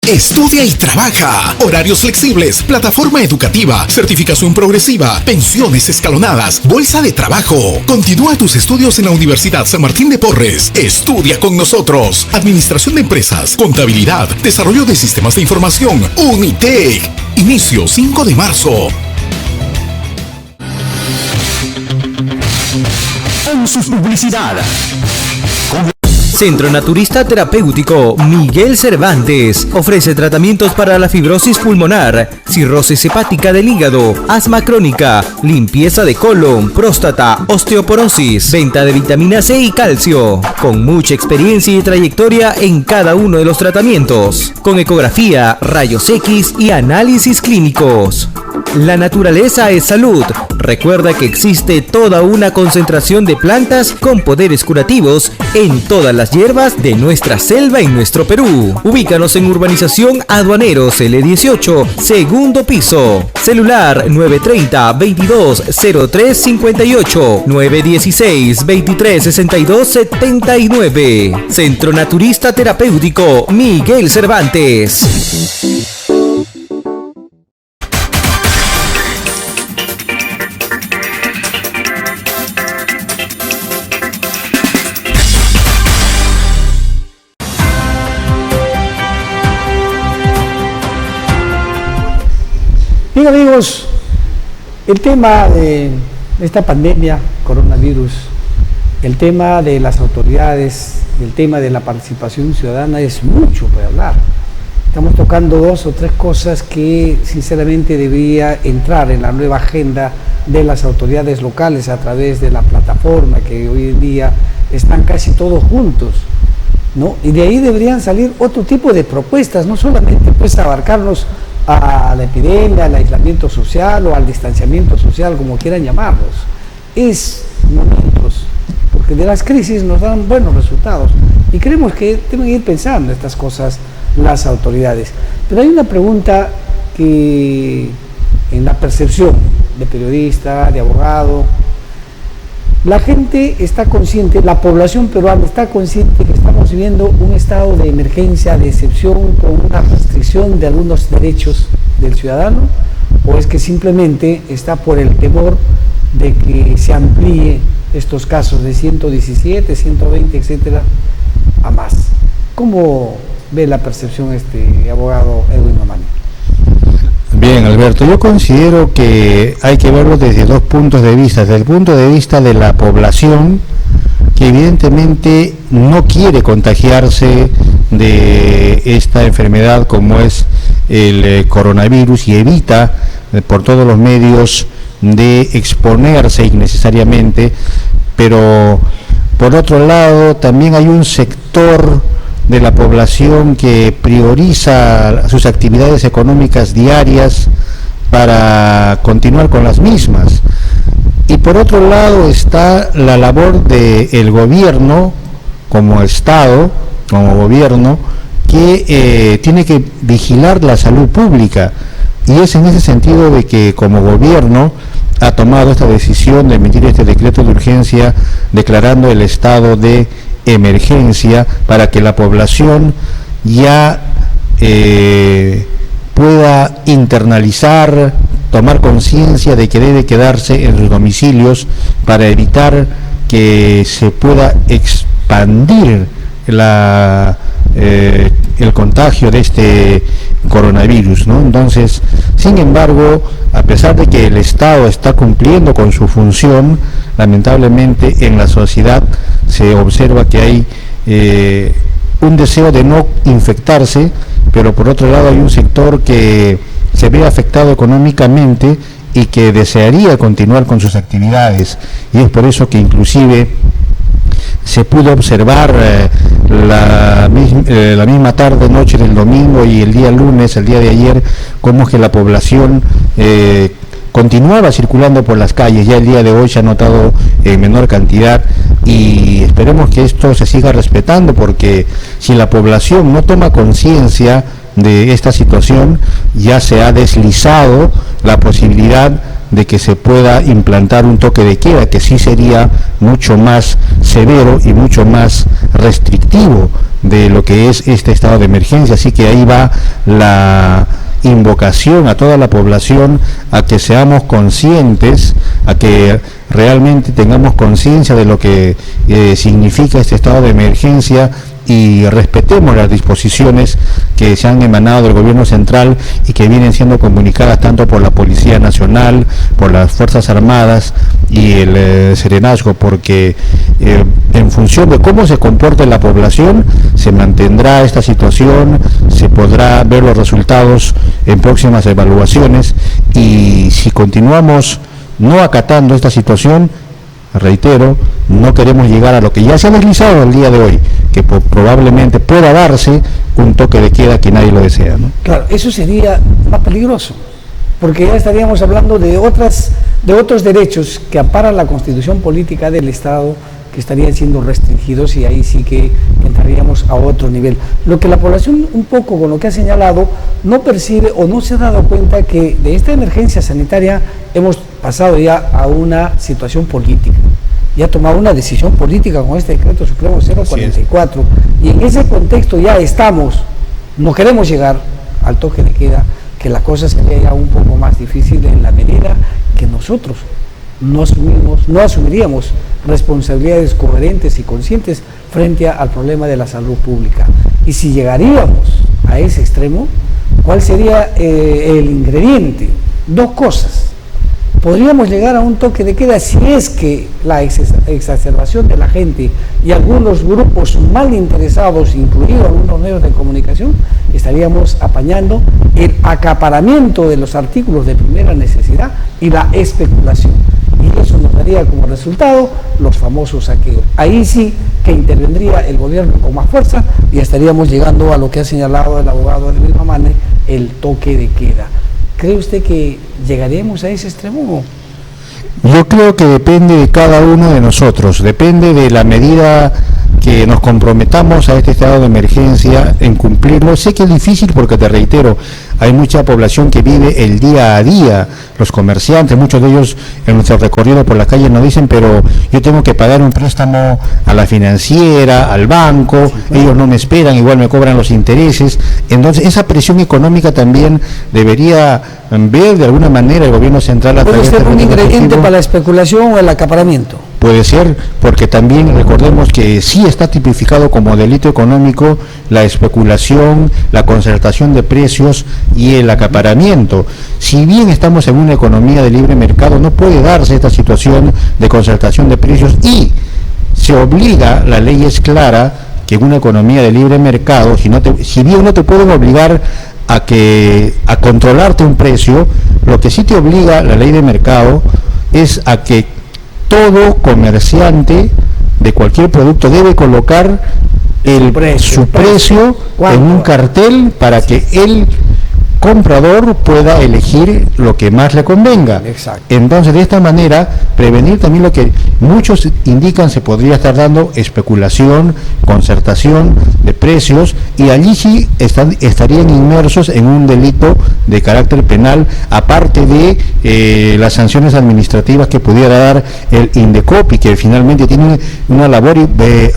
Estudia y trabaja. Horarios flexibles, plataforma educativa, certificación progresiva, pensiones escalonadas, bolsa de trabajo. Continúa tus estudios en la Universidad San Martín de Porres. Estudia con nosotros. Administración de empresas, contabilidad, desarrollo de sistemas de información. Unitec. Inicio 5 de marzo. En su publicidad. Centro Naturista Terapéutico Miguel Cervantes ofrece tratamientos para la fibrosis pulmonar, cirrosis hepática del hígado, asma crónica, limpieza de colon, próstata, osteoporosis, venta de vitamina C y calcio, con mucha experiencia y trayectoria en cada uno de los tratamientos, con ecografía, rayos X y análisis clínicos. La naturaleza es salud. Recuerda que existe toda una concentración de plantas con poderes curativos en todas las hierbas de nuestra selva y nuestro Perú. Ubícanos en Urbanización Aduaneros L18, segundo piso. Celular 930-220358, 916-236279. Centro Naturista Terapéutico Miguel Cervantes. Bien, amigos, el tema de esta pandemia, coronavirus, el tema de las autoridades, el tema de la participación ciudadana es mucho para hablar. Estamos tocando 2 o 3 cosas que sinceramente debería entrar en la nueva agenda de las autoridades locales a través de la plataforma que hoy en día están casi todos juntos. ¿no? Y de ahí deberían salir otro tipo de propuestas, no solamente pues abarcarnos a la epidemia, al aislamiento social o al distanciamiento social, como quieran llamarlos. Es momentos, porque de las crisis nos dan buenos resultados y creemos que deben ir pensando estas cosas las autoridades. Pero hay una pregunta que en la percepción de periodista, de abogado, la gente está consciente, la población peruana está consciente que estamos viviendo un estado de emergencia, de excepción, con una restricción de algunos derechos del ciudadano, o es que simplemente está por el temor de que se amplíe estos casos de 117, 120, etcétera, a más. ¿Cómo ve la percepción abogado Edwin Mamani? Bien, Alberto, yo considero que hay que verlo desde dos puntos de vista. Desde el punto de vista de la población, que evidentemente no quiere contagiarse de esta enfermedad como es el coronavirus y evita por todos los medios de exponerse innecesariamente, pero por otro lado también hay un sector de la población que prioriza sus actividades económicas diarias para continuar con las mismas. Y por otro lado está la labor del gobierno como Estado, como gobierno, que tiene que vigilar la salud pública. Y es en ese sentido de que como gobierno ha tomado esta decisión de emitir este decreto de urgencia declarando el estado de emergencia para que la población ya pueda internalizar, tomar conciencia de que debe quedarse en sus domicilios para evitar que se pueda expandir el contagio de este coronavirus, ¿no? Entonces, sin embargo, a pesar de que el Estado está cumpliendo con su función, lamentablemente en la sociedad se observa que hay un deseo de no infectarse, pero por otro lado hay un sector que se ve afectado económicamente y que desearía continuar con sus actividades, y es por eso que inclusive se pudo observar la misma tarde, noche del domingo y el día lunes, el día de ayer, cómo es que la población continuaba circulando por las calles. Ya el día de hoy se ha notado en menor cantidad y esperemos que esto se siga respetando, porque si la población no toma conciencia de esta situación, ya se ha deslizado la posibilidad de que se pueda implantar un toque de queda, que sí sería mucho más severo y mucho más restrictivo de lo que es este estado de emergencia. Así que ahí va la invocación a toda la población a que seamos conscientes, a que realmente tengamos conciencia de lo que significa este estado de emergencia y respetemos las disposiciones que se han emanado del gobierno central y que vienen siendo comunicadas tanto por la Policía Nacional, por las Fuerzas Armadas y el Serenazgo, porque en función de cómo se comporte la población se mantendrá esta situación, se podrá ver los resultados en próximas evaluaciones, y si continuamos no acatando esta situación, reitero, no queremos llegar a lo que ya se ha deslizado el día de hoy, que probablemente pueda darse un toque de queda que nadie lo desea, ¿no? Claro, eso sería más peligroso, porque ya estaríamos hablando de otros derechos que amparan la Constitución política del Estado, que estarían siendo restringidos, y ahí sí que entraríamos a otro nivel. Lo que la población, un poco con lo que ha señalado, no percibe o no se ha dado cuenta que de esta emergencia sanitaria hemos pasado ya a una situación política. Ya ha tomado una decisión política con este decreto supremo 044, y en ese contexto ya estamos, no queremos llegar al toque de queda, que la cosa sería ya un poco más difícil en la medida que nosotros no asumiríamos responsabilidades coherentes y conscientes frente al problema de la salud pública. Y si llegaríamos a ese extremo, ¿cuál sería el ingrediente? Dos cosas. Podríamos llegar a un toque de queda si es que la exacerbación de la gente y algunos grupos mal interesados, incluidos algunos medios de comunicación, estaríamos apañando el acaparamiento de los artículos de primera necesidad y la especulación. Y eso nos daría como resultado los famosos saqueos. Ahí sí que intervendría el gobierno con más fuerza y estaríamos llegando a lo que ha señalado el abogado Luis Mamane, el toque de queda. ¿Cree usted que llegaremos a ese extremo? Yo creo que depende de cada uno de nosotros, depende de la medida que nos comprometamos a este estado de emergencia en cumplirlo. Sé que es difícil porque, te reitero, hay mucha población que vive el día a día, los comerciantes, muchos de ellos en nuestro recorrido por las calles nos dicen, pero yo tengo que pagar un préstamo a la financiera, al banco, ellos no me esperan, igual me cobran los intereses. Entonces esa presión económica también debería ver de alguna manera el gobierno central a través ¿puede ser un ingrediente para la especulación o el acaparamiento? Puede ser, porque también recordemos que sí está tipificado como delito económico la especulación, la concertación de precios y el acaparamiento. Si bien estamos en una economía de libre mercado, no puede darse esta situación de concertación de precios y se obliga, la ley es clara, que en una economía de libre mercado, si bien no te pueden obligar a controlarte un precio, lo que sí te obliga la ley de mercado es a que todo comerciante de cualquier producto debe colocar su precio en un cartel para que el comprador pueda elegir lo que más le convenga. Exacto. Entonces, de esta manera, prevenir también lo que muchos indican se podría estar dando: especulación, concertación de precios, y allí sí estarían inmersos en un delito de carácter penal, aparte de las sanciones administrativas que pudiera dar el Indecopi, que finalmente tiene una labor y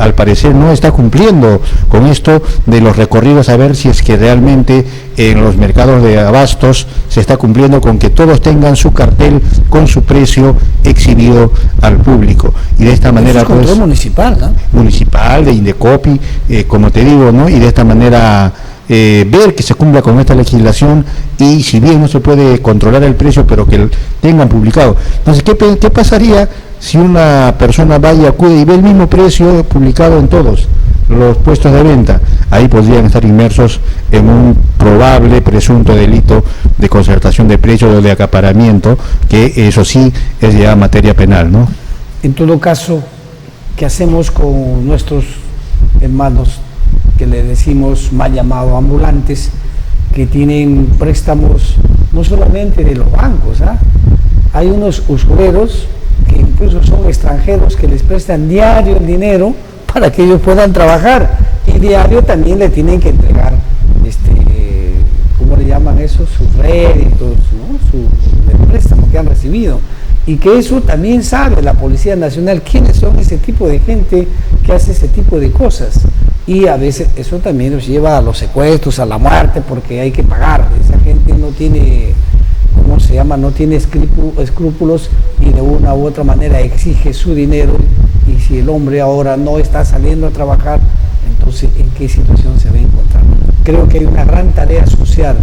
al parecer no está cumpliendo con esto de los recorridos, a ver si es que realmente en los mercados de abastos se está cumpliendo con que todos tengan su cartel con su precio exhibido al público. Y de esta manera, pues, control municipal, ¿no? Municipal, de Indecopi, como te digo, ¿no? Y de esta manera ver que se cumpla con esta legislación, y si bien no se puede controlar el precio, pero que tengan publicado. Entonces, ¿qué pasaría si una persona vaya, acude y ve el mismo precio publicado en todos los puestos de venta? Ahí podrían estar inmersos en un probable presunto delito de concertación de precios o de acaparamiento, que eso sí es ya materia penal, ¿no? En todo caso, ¿qué hacemos con nuestros hermanos que le decimos mal llamados ambulantes, que tienen préstamos no solamente de los bancos? Hay unos usureros que incluso son extranjeros que les prestan diario el dinero para que ellos puedan trabajar, y diario también le tienen que entregar, ¿cómo le llaman eso? Sus réditos, ¿no? El préstamo que han recibido. Y que eso también sabe la Policía Nacional quiénes son ese tipo de gente que hace ese tipo de cosas. Y a veces eso también nos lleva a los secuestros, a la muerte, porque hay que pagar. Esa gente no tiene, ¿cómo se llama? No tiene escrúpulos, y de una u otra manera exige su dinero. Y si el hombre ahora no está saliendo a trabajar, entonces ¿en qué situación se va a encontrar? Creo que hay una gran tarea social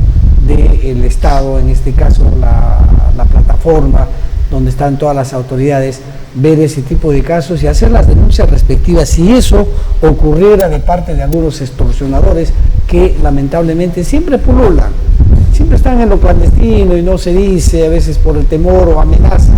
del Estado, en este caso la plataforma, donde están todas las autoridades, ver ese tipo de casos y hacer las denuncias respectivas si eso ocurriera de parte de algunos extorsionadores que lamentablemente siempre pululan, siempre están en lo clandestino y no se dice, a veces por el temor o amenaza.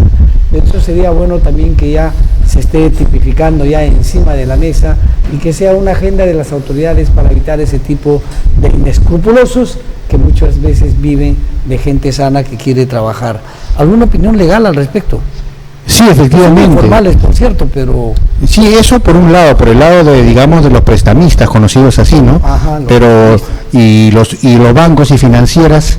Eso sería bueno también que ya se esté tipificando ya encima de la mesa y que sea una agenda de las autoridades para evitar ese tipo de inescrupulosos que muchas veces viven de gente sana que quiere trabajar. ¿Alguna opinión legal al respecto? Sí, efectivamente. Son informales, por cierto, pero... Sí, eso por un lado, por el lado de, digamos, de los prestamistas, conocidos así, ¿no? Ajá, pero, y los bancos y financieras,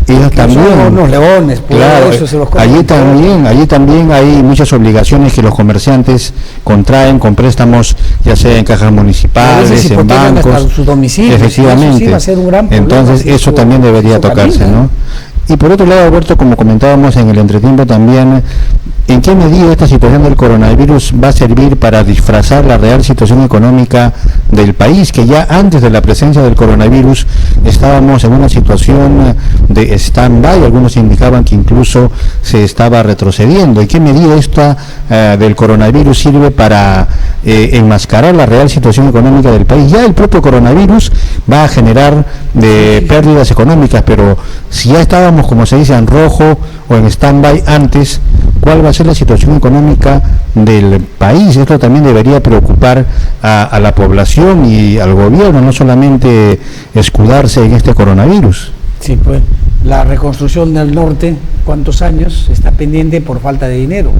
ellos también... Son unos leones, por claro, eso se los allí también hay muchas obligaciones que los comerciantes contraen con préstamos, ya sea en cajas municipales, en bancos, su domicilio, efectivamente. Eso sí entonces eso también debería tocarse, ¿no? Y por otro lado, Alberto, como comentábamos en el entretiempo también, ¿en qué medida esta situación del coronavirus va a servir para disfrazar la real situación económica del país, que ya antes de la presencia del coronavirus estábamos en una situación de stand-by, algunos indicaban que incluso se estaba retrocediendo. ¿En qué medida esta del coronavirus sirve para enmascarar la real situación económica del país? Ya el propio coronavirus va a generar pérdidas económicas, pero si ya estábamos, como se dice, en rojo o en stand-by antes, ¿cuál va a ser la situación económica del país? Esto también debería preocupar a la población y al gobierno, no solamente escudarse en este coronavirus. Sí, pues la reconstrucción del norte, ¿cuántos años está pendiente por falta de dinero?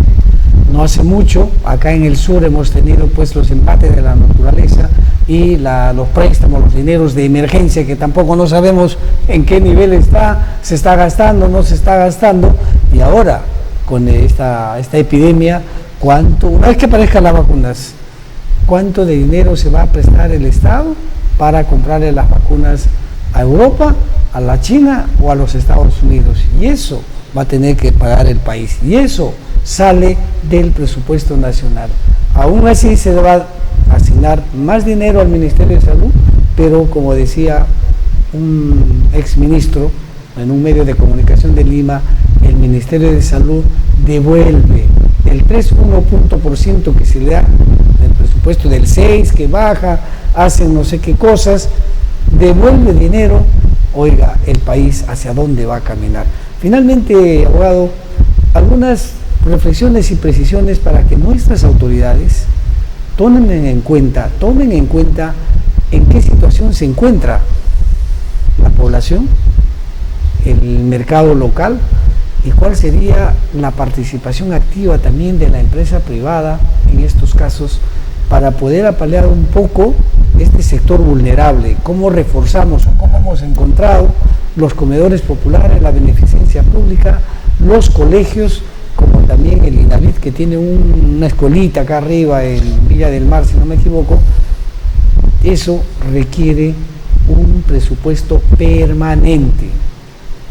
No hace mucho, acá en el sur hemos tenido pues los embates de la naturaleza y los préstamos, los dineros de emergencia que tampoco no sabemos en qué nivel está, se está gastando, no se está gastando, y ahora con esta epidemia, una vez que aparezcan las vacunas, ¿cuánto de dinero se va a prestar el Estado para comprarle las vacunas a Europa, a la China o a los Estados Unidos? Y eso va a tener que pagar el país, y eso sale del presupuesto nacional. Aún así se va a asignar más dinero al Ministerio de Salud, pero como decía un exministro en un medio de comunicación de Lima, el Ministerio de Salud devuelve el 3,1% que se le da del presupuesto, del 6% que baja, hacen no sé qué cosas, devuelve dinero. Oiga, el país hacia dónde va a caminar. Finalmente, abogado, algunas reflexiones y precisiones para que nuestras autoridades tomen en cuenta en qué situación se encuentra la población, el mercado local, y cuál sería la participación activa también de la empresa privada en estos casos para poder apalear un poco este sector vulnerable. Cómo reforzamos o cómo hemos encontrado los comedores populares, la beneficencia pública, los colegios, como también el INAVIT, que tiene una escuelita acá arriba en Villa del Mar, si no me equivoco. Eso requiere un presupuesto permanente.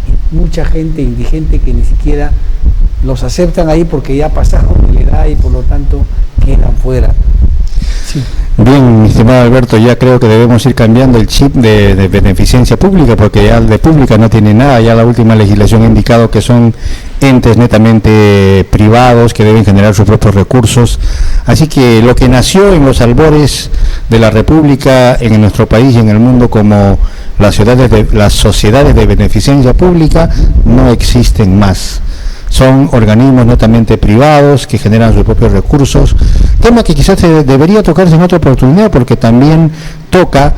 Y mucha gente indigente que ni siquiera los aceptan ahí porque ya pasaron la edad y por lo tanto quedan fuera. Sí. Bien, mi estimado Alberto, ya creo que debemos ir cambiando el chip de beneficencia pública, porque ya de pública no tiene nada. Ya la última legislación ha indicado que son entes netamente privados que deben generar sus propios recursos. Así que lo que nació en los albores de la República en nuestro país y en el mundo como las sociedades de beneficencia pública no existen más. Son organismos netamente privados que generan sus propios recursos, tema que quizás debería tocarse en otra oportunidad, porque también toca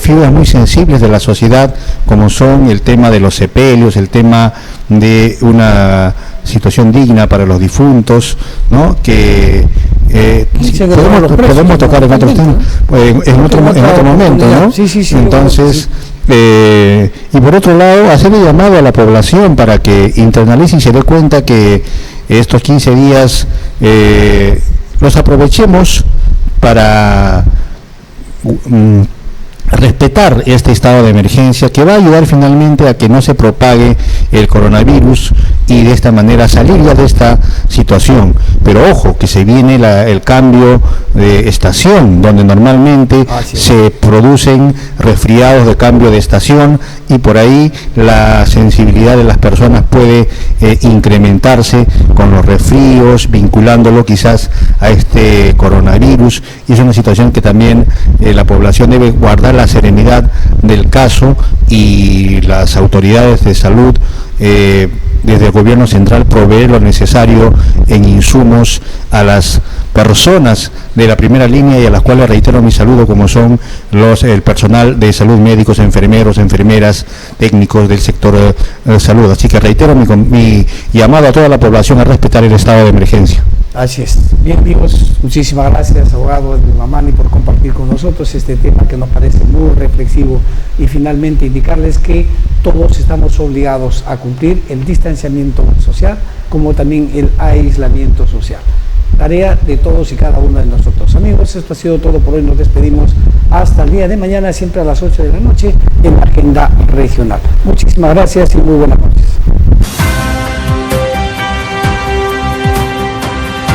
fibras muy sensibles de la sociedad, como son el tema de los sepelios, el tema de una situación digna para los difuntos, ¿no? Que podemos tocar en otros temas, en otro momento, ¿no? Sí, entonces, y por otro lado, hacerle llamado a la población para que internalice y se dé cuenta que estos 15 días los aprovechemos para respetar este estado de emergencia, que va a ayudar finalmente a que no se propague el coronavirus y de esta manera salir ya de esta situación. Pero ojo, que se viene el cambio de estación, donde normalmente se producen resfriados de cambio de estación, y por ahí la sensibilidad de las personas puede incrementarse con los resfríos, vinculándolo quizás a este coronavirus, y es una situación que también la población debe guardar la serenidad del caso, y las autoridades de salud desde el gobierno central proveer lo necesario en insumos a las personas de la primera línea, y a las cuales reitero mi saludo, como son el personal de salud, médicos, enfermeros, enfermeras, técnicos del sector de salud. Así que reitero mi llamado a toda la población a respetar el estado de emergencia. Así es. Bien, amigos, muchísimas gracias, abogado de Mamani, por compartir con nosotros este tema que nos parece muy reflexivo, y finalmente indicarles que todos estamos obligados a cumplir el distanciamiento social, como también el aislamiento social. Tarea de todos y cada uno de nosotros. Amigos, esto ha sido todo por hoy. Nos despedimos hasta el día de mañana, siempre a las 8 de la noche en la Agenda Regional. Muchísimas gracias y muy buenas noches.